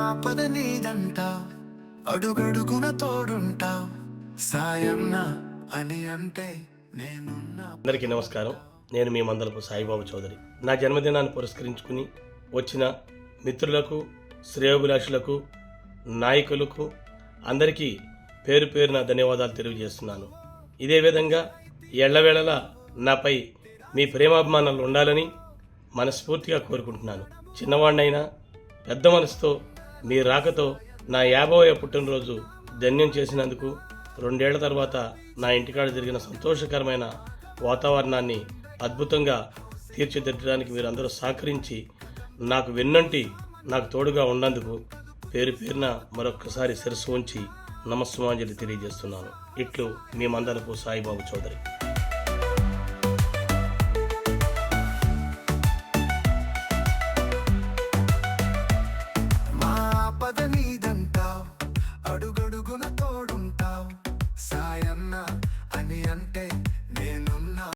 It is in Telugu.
ఆపద నీదంటా, అడుగడుగున తోడుంటా, సాయన్న అని అంటే నేనున్నా. అందరికీ నమస్కారం. నేను మీ మందలపు సాయిబాబు చౌదరి. నా జన్మదినాన్ని పురస్కరించుకుని వచ్చిన మిత్రులకు, శ్రేయోభిలాషులకు, నాయకులకు అందరికీ పేరు పేరున ధన్యవాదాలు తెలియజేస్తున్నాను. ఇదే విధంగా ఎళ్లవేళలా నాపై మీ ప్రేమాభిమానాలు ఉండాలని మనస్ఫూర్తిగా కోరుకుంటున్నాను. చిన్నవాడినైనా పెద్ద మనసుతో మీ రాకతో నా 50వ పుట్టినరోజు ధన్యం చేసినందుకు 2 ఏళ్ల తర్వాత నా ఇంటికాడ జరిగిన సంతోషకరమైన వాతావరణాన్ని అద్భుతంగా తీర్చిదిద్దడానికి మీరందరూ సహకరించి నాకు వెన్నంటి నాకు తోడుగా ఉన్నందుకు పేరు పేరున మరొక్కసారి శిరస్సు ఉంచి నమస్సుమాంజలి తెలియజేస్తున్నాను. ఇట్లు మీ మందలపు సాయిబాబు చౌదరి.